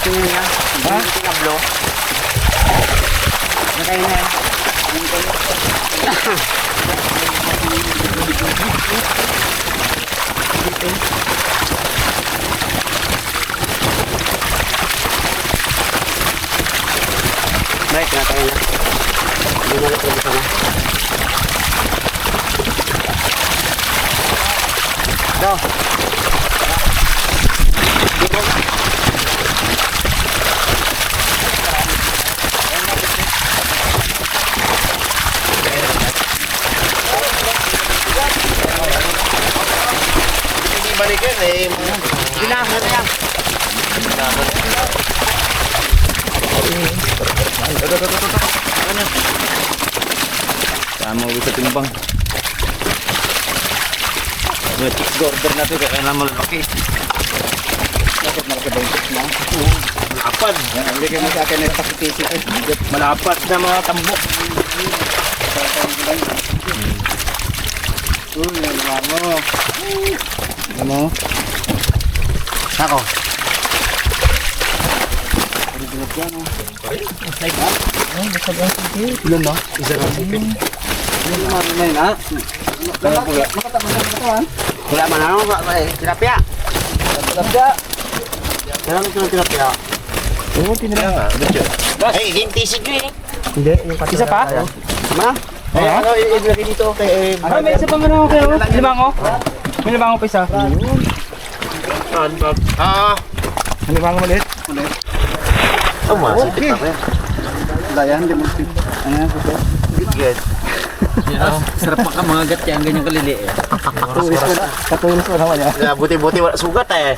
Buti nyo niya. Ha? Buti na blow. Nakay na yan. Baik, nakay na. Hindi na lang sana. Go. Balikin eh. Bilangan na yan. Sama ulit sa timbang. Chicks order natin kaya kailangan malaki. Bakit malaki ba yung tips mo? Malapad. Yan, ang bigay mo sa akin ay pakitisi ko. Malapad na mga tambok. Ano? Ano? Ako. Ilan no? Isa lang sipin. Ano na yun ha? Makataman. Wala man ano ba? Tilapia. Tilapia. Kailangan ito ng tilapia. Oo, tinira. Ay, hintisig nyo eh. Hindi, yung Isa pa? Sama? Ay, ano, ilagay dito kay... may isa pang ano kayo? Limango? May limango pa isa? May limango ulit? Oh, masipit pa rin. Dayan, di mo tip. Ano yan? Good. Sarap pa ka mga gat yan, ganyan kalili eh. Katulis ko naman yan. Buti-buti wala sugat eh.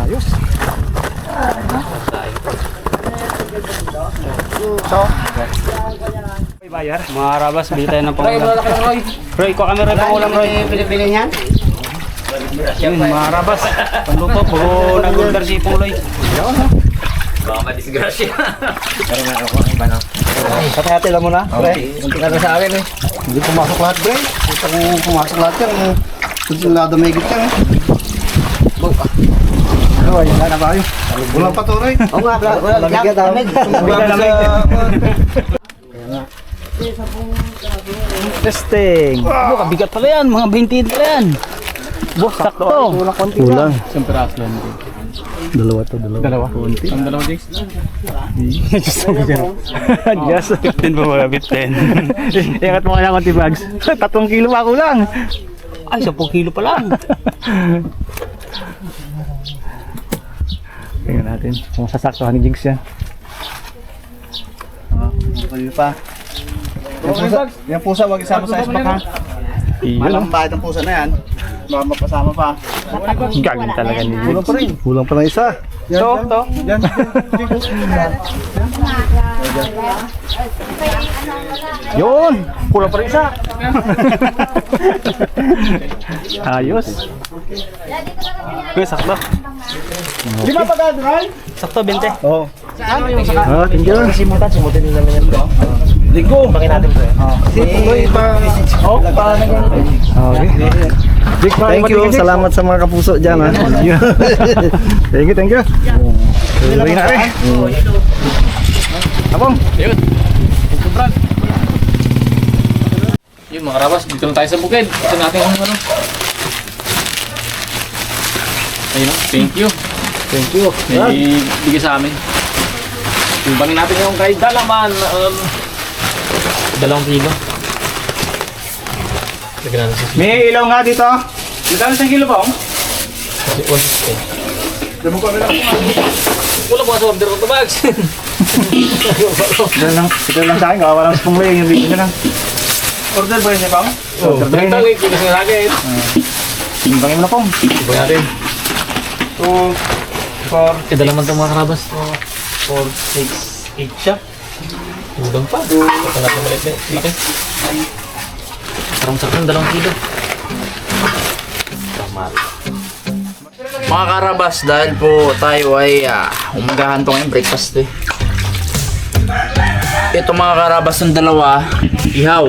Ayos. Bayar. Mga rabas, bili tayo ng pangulam. Roy, kuha kami Roy pangulam Roy. Pinipili niyan? Yun, mga rabas. Panluto, puro nag-order si Pungloy. Baka madisgrasya. Pero nga ako, iba na. Hati-hati lang muna, pre. Hindi ka na sa akin eh. Hindi pumasok lahat, pre. Hindi pumasok lahat yan. Kung lado may git yan eh. Ano, ayun na ba yun? Walang patuloy. Oo nga, wala Lamig lang. lamig. Testing. Oh, kabigat pala yan, mga 20 pala yan. Boss, sakto. Kulang konti Kulang. Isang piraso lang. Dalawa to, dalawa. Dalawa? Konti. Ang dalawa, Jace? Just 15 pa mga 15. Ingat mo ka ng konti bags. 3 kilo pa kulang. Ay, 10 kilo pa lang. Tingnan natin kung sasaktuhan ni Jigs yan. Ano pa? Yung pusa, wag isama sa ispak ha. Malang bayad ang pusa na yan. Baka mapasama pa. Gagawin talaga ni Kulang pa rin. Kulang pa na isa. To. Yan. Yun! Kulang pa rin isa. Ayos. Kuya, sakto. Di ba pagkadral? Sakto, 20. Oo. Ah, thank you. Simutin nila naman yan. Ligo. Bangin natin ito eh. Kasi tuloy pa. Pa na ganun. Okay. Thank you. Salamat sa mga kapuso dyan ha. Thank you. Tuloy na rin. Abong. Yung mga rabas, dito lang tayo sa bukid. Ito natin kung ano. Ayun o, thank you. Thank you. May bigay sa amin. Timbangin natin yung kay Dalaman. 2 kilo. Lagyan natin sa May ilaw nga dito. Magkano sa kilo ba? 150. Damo ko na lang. Wala po sa order ko bags. Ito lang sa akin. Kawalan sa pungloy. Yung video na lang. Order ba yun niya ba? Order ba yun? Talik, kinis nga lagay. Timbangin mo na pong. Timbangin natin. 2, 4, Dalaman itong mga karabas. 4, 6, 8 siya. Udang pa. Ito natin malit na. Laki. Parang sakang 2 kilo. Tama. Mga karabas, dahil po tayo ay umagahan to ngayon, breakfast eh. Ito mga karabas ng dalawa, ihaw.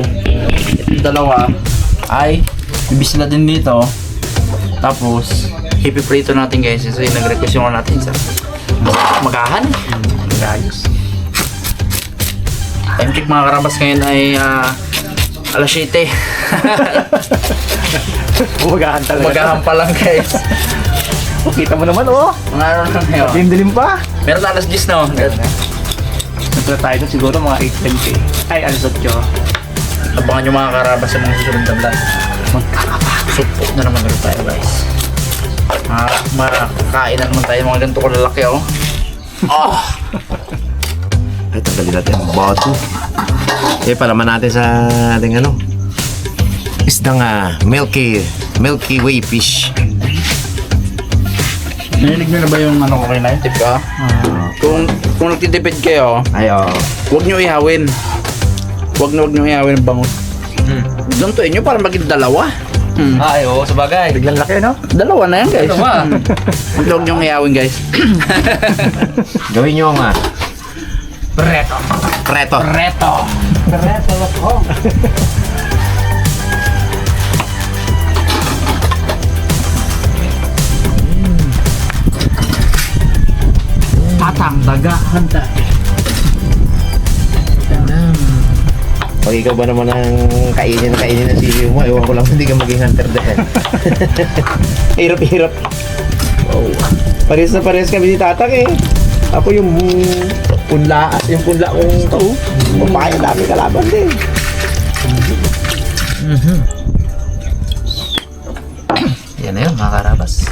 Ito dalawa ay bibisla din dito. Tapos ipiprito natin guys. So yung nag-request yung natin sa magahan. Ayos. Time check mga karabas ngayon ay alas 7. Umagahan talaga. Magahan pa lang guys. Kita mo naman, oh. Mga ano lang ngayon. Dilim pa. Meron na alas 10 na. Nagpula tayo doon siguro mga 8:20. Ay, alas 8. Abangan nyo mga karabas sa mga susunod na vlog. Supot na naman ulit tayo guys. Makakain na naman tayo mga ganito ko lalaki oh. Oh! Ay, tanggalin natin ang bato. Eh, palaman natin sa ating ano. Isdang Milky Way fish. Narinig nyo na ba yung ano ko kayo na yun? Tip ka? Kung nagtitipid kayo, Ay, huwag nyo ihawin. Huwag nyo ihawin ang bangus. Duntuin nyo para maging dalawa. Ay, oo, sabagay. Biglang laki, no? Dalawa na yan guys. Dalawa. Huwag nyo ihawin guys. Gawin nyo nga. Preto. Preto. Preto. Kareto ako. Patang daga handa. Pag ikaw ba naman ang kainin ng sili mo, ewan ko lang hindi ka maging hunter dahil. Hirap. Oh. Pares na pares kami ni Tatang eh. Ako yung punla kong to. Papaya dami kalaban din. Yan na yun mga karabas.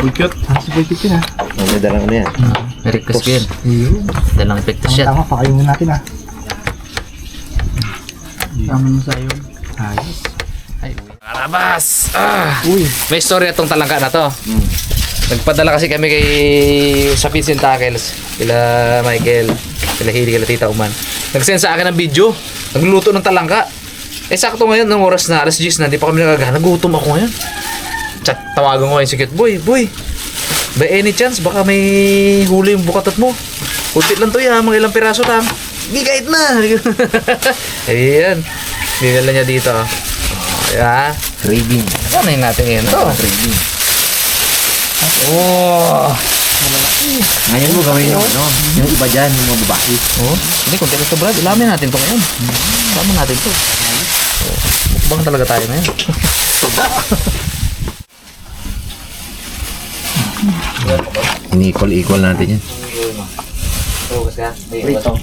Bukyot. Si Bukyot yun, ha? Ano dalang na yan? May request ko yun. Dalang epektos yan. Tama, pakainin natin, ha? Tama mo sa iyo. Ayos. Karabas! Uy. May story itong talangka na to. Nagpadala kasi kami sa Pits and Tackles. Kila Michael, kila Hili, kila Tita Uman. Nag-send sa akin ng video. Nagluto ng talangka. Eh sakto ngayon ng oras na, alas 10 na, di pa kami nagagana. Nagutom ako ngayon. Chat, tawagan ko ngayon si Cute Boy. Boy, by any chance, baka may huli yung bukatot mo. Kunti lang to yan, mga ilang piraso lang. Hindi kahit na. Ayan. Dinala niya dito. Yeah. Craving. Ano yun natin ngayon to? Craving. Oh. Ngayon mo gawin yung ano, yung iba dyan, yung mga babae. Oh. Hindi, kunti lang to Brad. Ilamin natin to ngayon. Ilamin natin to. Oh. Mukbang talaga tayo ngayon. Inikol-ikol natin yan. Magugas ka? May iba to.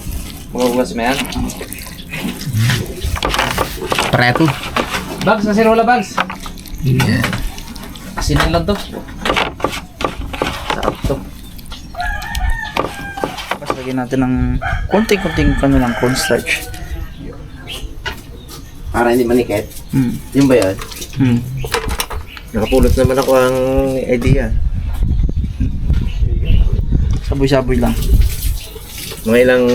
Magugas mo yan? Preto. Bags, nasirola bags. Asinin lang to. Sarap to. Tapos lagyan natin ng konting-konting lang, cornstarch. Para hindi manikit. Yung ba yan? Nakapulot naman ako ang idea. Saboy-saboy lang. Mga ilang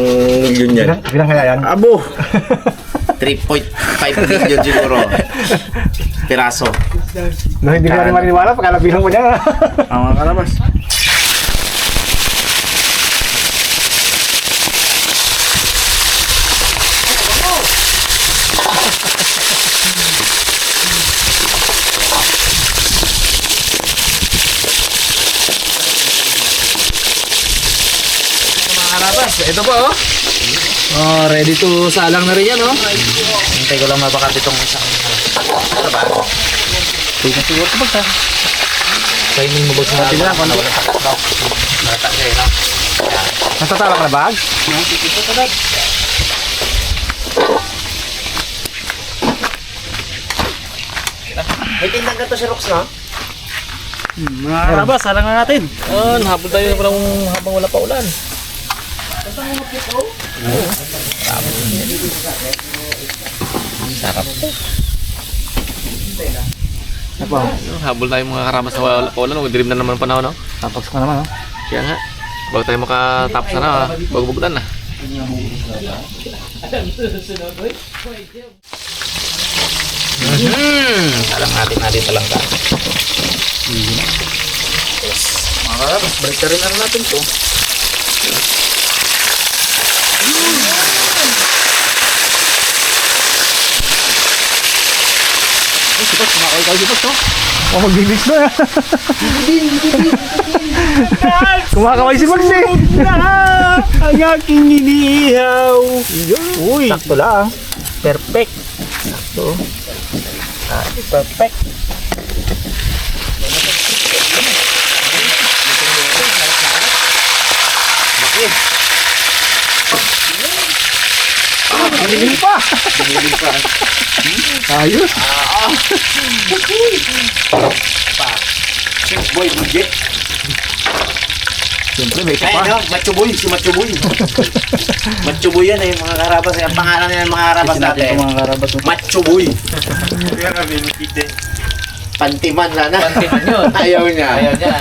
milyon yan. Bilang kaya yan? Abo! 3.5 million siguro. Piraso. No, hindi ko rin maniniwala pagkalabihan mo niya. Mga karabas. Ito po oh. Oh, ready to salang na rin yan oh. Hintay ko lang mapakapit itong isang ano ba? Pwede na siguro ito bagsa. Kainin mo bagsa natin lang kung ano walang takot daw. Nata siya eh no? Natatala ka na bag? May tindang ganito si Rox na? Mga karabas, salang na natin. Oh, habol tayo habang wala pa ulan. Sarap. Habol tayo mga karabas sa wala pa ulan. Dilim na naman panahon, no? Tapos ka naman, oh. Kaya nga. Bago tayo makatapos na, bago bugulan na. Salang natin talangka. Yes. Mga karabas, balik na rin natin to. Ikaw dito to. O magbibis na. Kumakaway si Max eh. Ang aking inihaw. Uy. Sakto lang. Perfect. Sakto. Perfect. Malilim pa. Ayos. Boy, budget. Siyempre may ito Ay, pa. no, Machuboy, si Machuboy. Machuboy yan eh, mga karabas. Ang pangalan nila ng mga karabas natin. Mga karabas. Machuboy. Pantiman sana. Pantiman yun. Ayaw niya. Ayaw niya.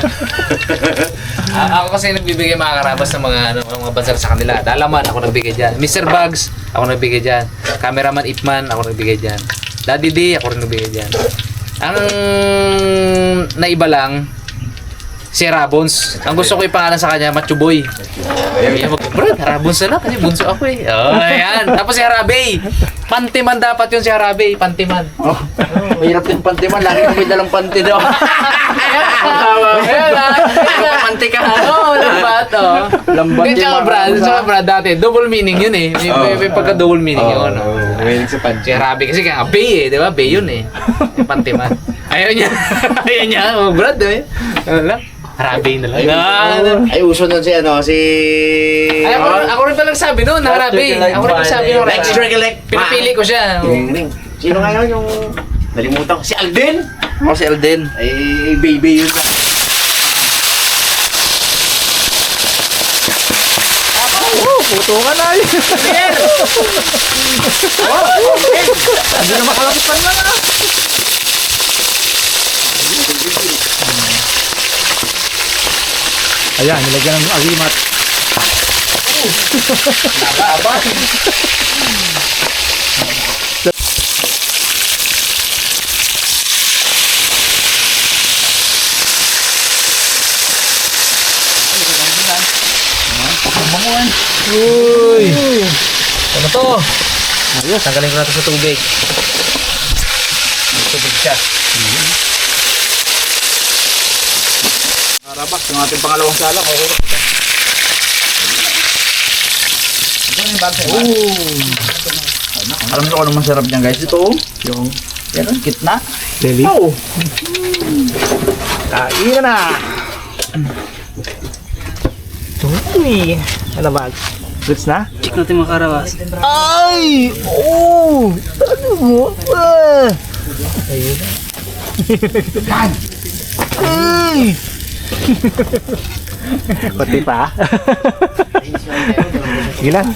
Ako kasi nagbibigay mga karabas ng mga bansal sa kanila. Dalaman, ako nagbigay dyan. Mr. Bugs, ako nagbigay dyan. Cameraman Ipman, ako nagbigay dyan. Daddy D, ako rin nagbigay dyan. Ang naiba lang, si Rabons. Ang gusto ko ipangalan sa kanya, Machuboy. Ayaw bro, Rabons na lang kasi bunso ako eh. Oh, ayan. Tapos si Harabey. Pantiman dapat yun si Harabey. Pantiman. Oh, mahirap din pantiman. Lagi ko may dalang panti daw. Ayan ah. Panti ka. Oo, lambat. Lambat Yung yung tsaka brad dati. Double meaning yun eh. May pagka-double meaning yun. Mahilig sa panti. Si Harabey kasi kaya Bay eh. Di ba? Bay yun eh. Yung Pantiman. Ayaw niya. Ayaw niya. Oh, brad eh. Ano lang? Harabey na lang. Ay, uso nun si ano, si... Ay, ako rin palang sabi noon, Harabey. Ako rin palang sabi noon. Lex Drake. Pinapili ko siya. Sino nga yun yung... Nalimutan ko. Si Alden? Ako si Alden. Ay, baby yun. Puto ka na eh. Hindi na makalapitan lang ah. Ayan, nilagyan ng agimat. Uy! Ano to? Ayos. Tanggalin ko natin sa tubig. Tubig siya. Karabas, yung ating pangalawang sala. Alam niyo kung ano masarap niyan guys? Ito yung yan ang kitna. Deli? Oh! Kain na! Uy! Ano ba? Goods na? Check natin mga karabas. Ay! Oh! Ano mo? Ah! Ayun na. Ay! Pati pa. Sige lang.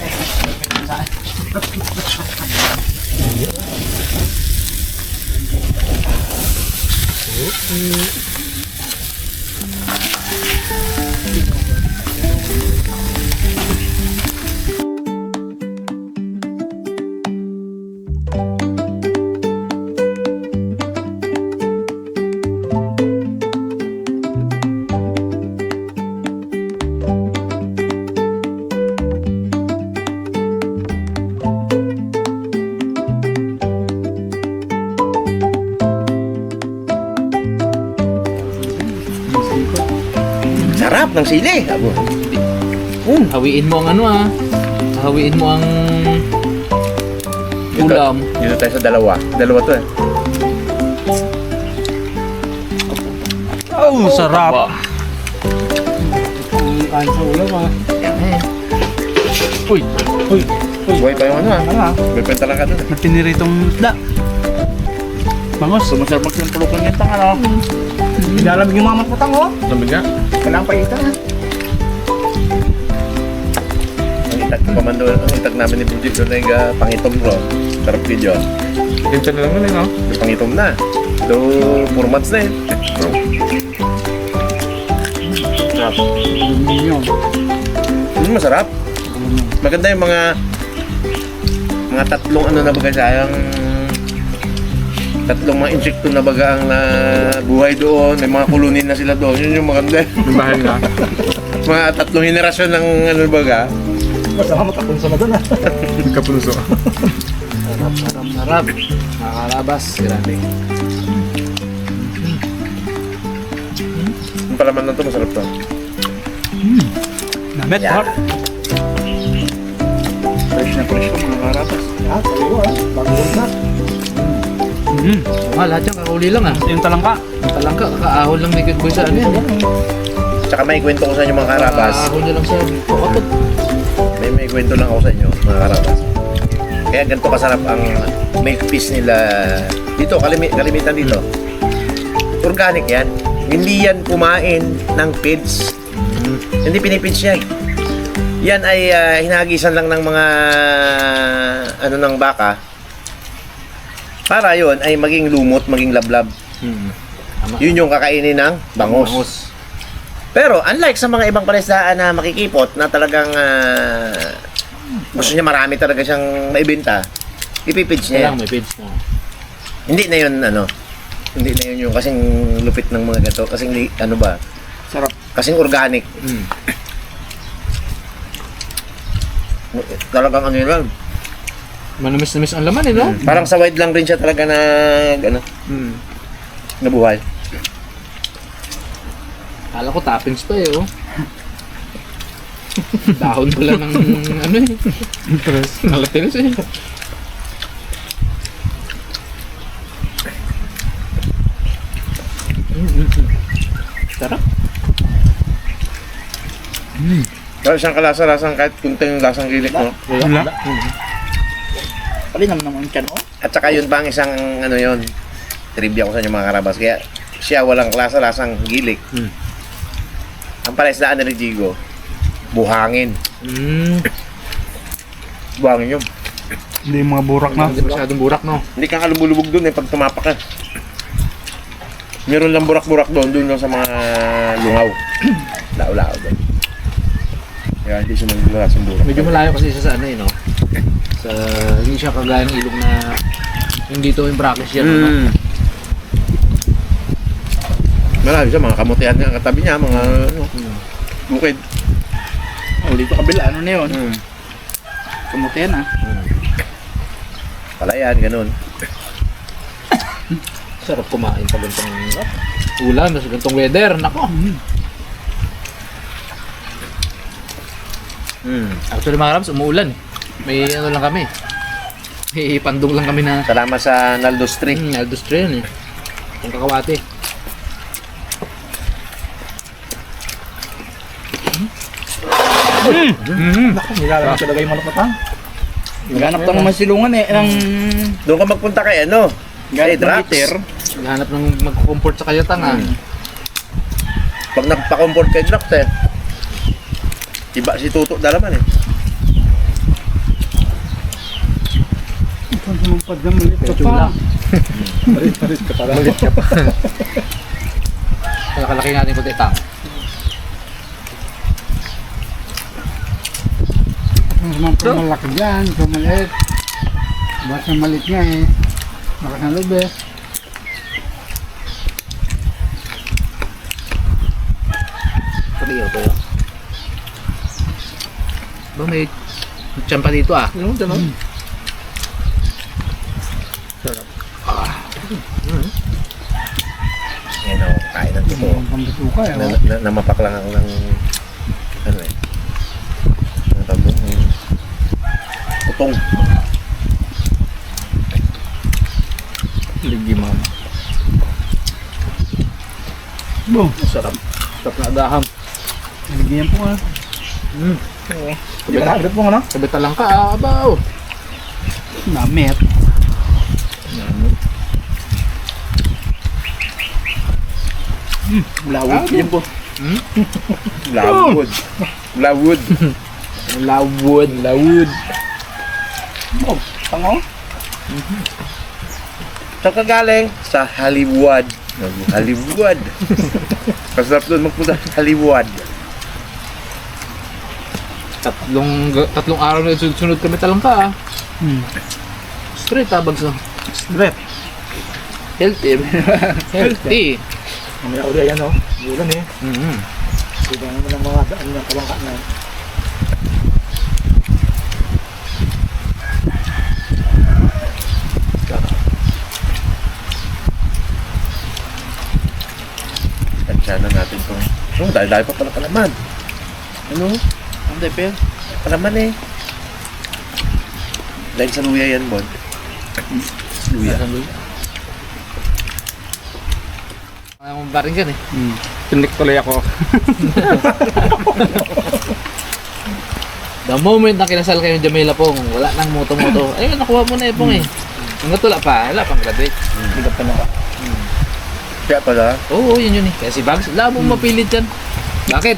Sarap ng sili. Abo. Hawiin mo ang ano ah. Hawiin mo ang ulam. Dito tayo sa dalawa. Dalawa to eh. Oh, sarap. Kain sa ulam ah. Uy! Uy! Buhay pa yung ano ah. Ano ah? May kwenta lang ka dun. May piniritong isda. Bangos. Sumasarap yung pulok ng nitang ano. Nilalamig yung mga matputang oh. Lamig nga. Kailangan pa itan ha. Ang itag ko pa man doon. Ang itag namin ni Bujit doon ay pangitom bro. Sarap video. Pinta na lang nun no? May pangitom na. Do 4 months na eh. Masarap. Maganda yung mga tatlong ano na baga sayang tatlong mga insekto na baga ang buhay doon, may mga kolonin na sila doon. Yun yung maganda. Bahay na. Mga tatlong henerasyon ng ano baga. Masama matapunso na doon ha. Kapuso. Sarap. Mga karabas. Grabe. palaman na to, masarap to. Namet, Yeah. sarap. Fresh na fresh ko mga karapas. Ah, sariwa ah. Bagong na. Lahat yan, kakuli lang ah. Yung talangka. Ang talangka, kakaahon lang ni Good Boy sa ano yan. Tsaka may kwento ko sa inyo mga karabas. Kakaahon niya lang sa kokotot. May kwento lang ako sa inyo mga karabas. Kaya ganito kasarap ang milk fish nila dito, kalimitan dito. Organic yan. Hindi yan kumain ng feeds. Hindi pinipits yan. Yan ay hinagisan lang ng mga ano ng baka para yon ay maging lumot, maging lablab. Yun yung kakainin ng bangos. Pero unlike sa mga ibang palaisdaan na makikipot na talagang gusto niya marami talaga siyang maibenta, ipipits niya. Kailangan may page na. Hindi na yun hindi na yun yung kasing lupit ng mga gato, kasing ano ba? Sarap. Kasing organic. Talagang ano yun lang. Manamis-namis ang laman eh, no? Parang sa wide lang rin siya talaga na ano, nabuhay. Kala ko toppings pa eh, oh. Dahon pala ng ano eh. Nalatilis eh. Sarap. Pero siyang kalasa-lasang kahit kunting lasang gilik mo. Wala. Palinam naman yung tiyan oh. At saka yun pa ang isang ano yun, trivia ko sa inyo mga karabas. Kaya siya walang lasa-lasang gilik. Ang palaisdaan ni Jigo, buhangin. Buhangin yun. Hindi yung mga burak na. Hindi masyadong burak, no? Hindi kang lumulubog dun eh pag tumapak ka. Meron lang burak-burak doon lang sa mga lungaw. Lao-lao doon. Kaya hindi siya naglalasang burak. Medyo malayo kasi siya sa ano eh, no? Sa, hindi siya kagaya ng ilog na yung dito yung brackish yan, no? Marami siya, mga kamutihan nga katabi niya, mga ano, bukid. Oh, dito kabila, ano na yun? Kamutihan ah. Palayan, ganun. Sarap kumain pag gantong ulan, mas gantong weather, nako. Actually mga karabs, umuulan. May ano lang kami. May pandong lang kami na Salamat sa Naldos Tree. Aldous Trail eh. Ang kakawate. Naku, nilalagay talaga yung manok na tang. Naghanap ng mga silungan eh. Ng Doon ka magpunta kay ano? Kay ganap ng Drax. liter. Naghanap ng mag-comfort sa kayatang ah. Pag nagpa-comfort kay Drax eh. Iba si Tuto dalaman eh. Ito sumumpad na maliit ka Medyo pa. lang. Parit ka pala. Kalaki natin kunti tang. Ang sumumpad malaki dyan, ito maliit. Basta maliit nga eh. Lakas ng loob eh. Pag-iyo ko yun. Ba may tiyampa dito ah. Ano dyan oh? Yan o, kain ng tuto. Ang pambituka eh. Namapak lang ako ng ano eh. Ang tawag doon? Utong. Ligi mama. Boom. Sarap. Sarap na agaham. Nalagyan po ah. Sabi na, agad mo ano? Sabi talang ka ah, abaw. Namet. Lawag yun po. Lawwood. Lawwood. Lawwood. Lawwood. Oh, tango. Saan ka galing? Sa Hollywood. Hollywood. Kasarap doon magpunta sa Hollywood. Tatlong araw na sunod kami talang ka ah. Straight ah, bagso. Strep. Healthy. Healthy. Mamaya ulit yan oh. Bulan eh. Sige naman ang mga daan ng kabangka na. Tansya na natin itong Oh, dahil pa pala kalaman. Ano? Ang depel. Kalaman eh. Dahil sa luya yan, Bon. Luya. Ang baring yan eh. Tinik tuloy ako. The moment na kinasal kayo ng Jamila Pong, wala nang moto-moto. Ayun, nakuha mo na Pong eh. Hanggat wala pang graduate. Hindi ka pa na. Kaya pala. Oo, yun eh. Kaya si Bugs, wala mong mapilit yan. Bakit?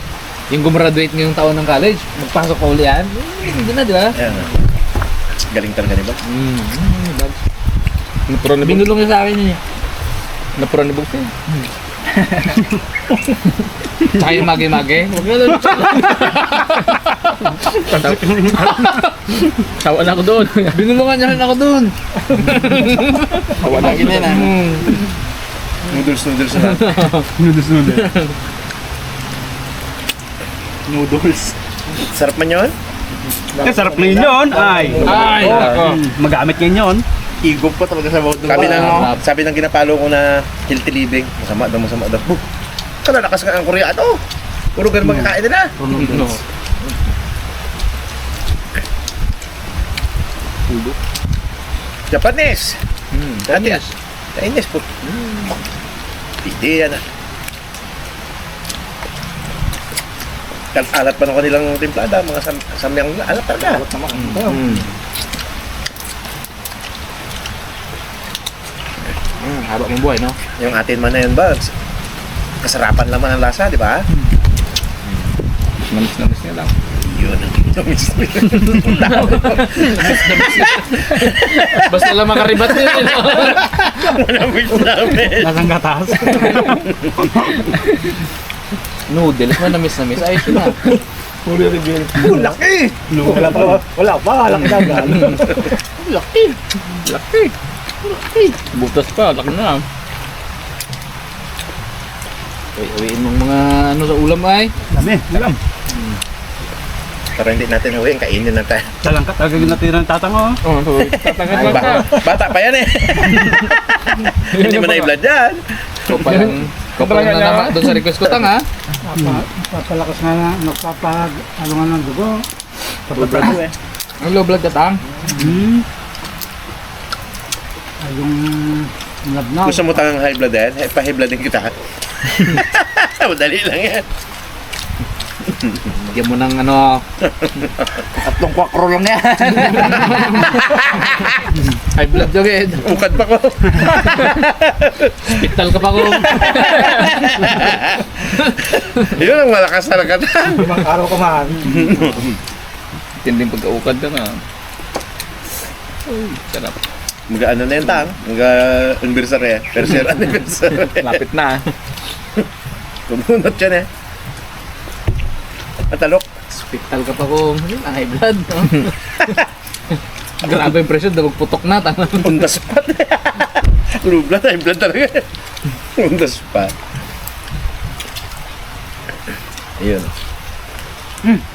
Yung gumraduate ngayong taon ng college, magpasok ka uli yan, hindi na, di ba? Ayan. Galing talaga ni Bugs. Bugs. Napuro ni Bugs. Binulong niya sa akin yun eh. Napuro ni Bugs eh. Tsaka yung mage-mage. Huwag na doon. Tawa na ako doon. Binulungan niya rin ako doon. Tawa na ako doon. Noodles na. Noodles. Sarap man yun? Sarap na yun. Ay. Magamit ngayon yun. Igop pa talaga sa bawat sabi ng ginapalo ko na healthy living. Masama daw. Kalalakas ka ang Koreano. Puro ganun magkakain nila. No. Japanese. Chinese. Chinese po. Hindi yan. Alat pa ng kanilang timplada. Mga samyang alat talaga. Haba mong buhay, no? Yung atin man na yun ba? Kasarapan naman ang lasa, di ba? Namis niya lang. Yun ang Basta lang makaribat yun, no? namis namin. Lasang gatas. Noodles, manamis-namis. Ayos yun ah. Puro reveal. Laki! Wala pa, laki na gan. Laki. Butas pa, laki na. Uwiin mong mga ano sa ulam ay. Dami, alam. Pero hindi natin huwiin, kainin na tayo. Talangkat, talaga natira ng tatang ko. Tatangan lang ka. Bata pa yan eh. Hindi mo na i-blood yan. Ikaw pa lang nanama doon sa request ko tang ha. Papalakas nga, ano nga ng dugo. Sobrang eh. Ang low blood ka tang. Yung labnaw. Gusto mo tangang high blood yan? Pa-high blood din kita. Madali lang yan. Bigyan mo ng ano. 3 kwakro lang yan. High blood joged. Ukad pa ko. Hospital ka pa ko. Yun ang malakas talaga. Ibang araw ka man. Tinding pagkaukad ka na. Sarap. Mag-ano na yan tang? Mag-anniversary. Perser anniversary. Lapit na. Tumunot yan eh. Matalok. Hospital ka pa ko. Ang high blood. No? Grabe yung presyon. Putok na. On the spot. Low blood, high blood talaga. On the spot. Ayun.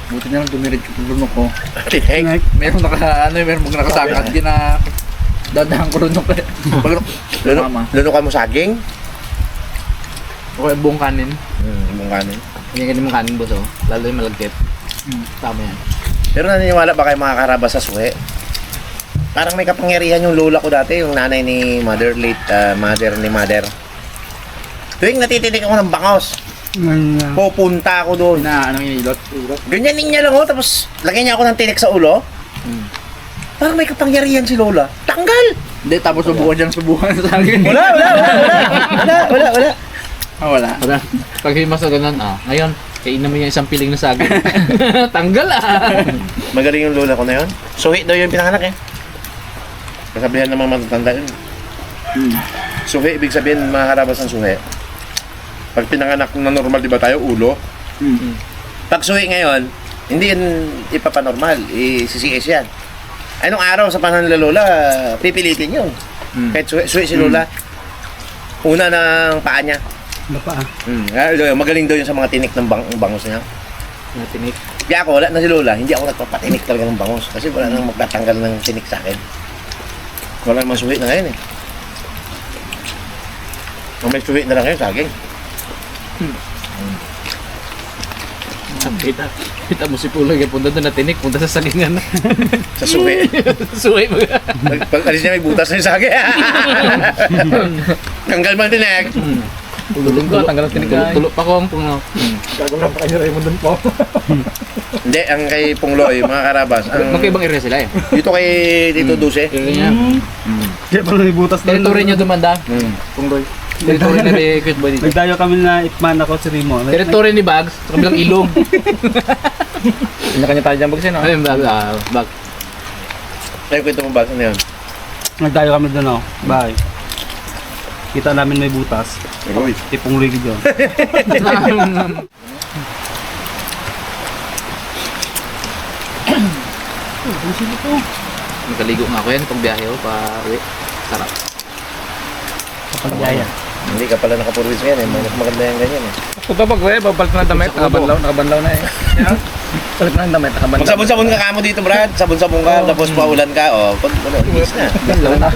Buti na lang dumirid ka tulunok ko. Tineng. Meron nakasangkat din na dadaan ko lunok eh. Lunukan mo saging. O yung buong kanin. Mong kanin. Hindi ka mong kanin boss oh. Lalo yung malagkit. Tama yan. Pero naniniwala ba kayo mga karabas sa suhe? Parang may kapangyarihan yung lola ko dati, yung nanay ni mother, mother ni mother. Tuwing natitinik ako ng bangos, pupunta ako doon. Na, anong inilot? Ganyanin niya lang tapos lagyan niya ako ng tinik sa ulo. Parang may kapangyarihan si lola. Tanggal! Hindi, tapos subukan sa akin. Wala. Wala. Pag himas na ganun, ngayon, kainin mo yung isang piling na saging. Tanggal Magaling yung lola ko na yun. Suhi daw yung pinanganak eh. Kasabihan ng mga matatanda yun. Suhi, ibig sabihin mga karabas ng suhi. Pag pinanganak na normal, di ba tayo, ulo? Pag suhi ngayon, hindi yan ipapanormal. Isisiis yan. Ay, nung araw sa panahon nila lola, pipilitin yun. Kahit suhi si lola, una ng paa niya. Bapa. Magaling daw yun sa mga tinik ng bangus niya. Tinik. Kaya ako, wala na si lola, hindi ako nagpapatinik talaga ng bangus. Kasi wala nang magtatanggal ng tinik sa akin. Wala namang suhi na ngayon eh. Kung may suhi na lang ngayon, saging. Kita mo si Pulo yung punta doon na tinik, punta sa sagingan. Sa suwi. Suway mo. Pag alis niya may butas na yung sagi. Tanggal man tinek. Tulong ko, tanggal ang tinik. Tulo pa ko ang puno. Gagawin pa kayo Raymond dun po. Hindi, ang kay Pungloy, mga karabas. Ang, Magkaibang area sila eh. dito kay Tito Dulce. Area niya. Kaya pala nibutas na. Territory niya dumanda. Pungloy. Territory na ni Cute Boy dito. Nagdayo kami na itman ako si Rimo. Territory ni Bags, sa kabilang ilog. Kanya-kanya tayo dyan Bags no? Ayun, Bag. Ay, kwento mo ba? Ano yun? Nagdayo kami doon oh. Bahay. Kita namin may butas. Uy. Tipong rigid yun. Nagkaligo nga ako yan pag biyahe ko pa uwi. Sarap. Pagyaya. Hindi ka pala nakapurwis ngayon eh. Maganda yung ganyan eh. Punta pag balik na damit, nakabanlaw na eh. Balik na damit, nakabanlaw. Magsabon-sabon ka kamo dito, Brad. Sabon-sabon ka, tapos paulan ka. O, pag ano, inis na. Banlaw na.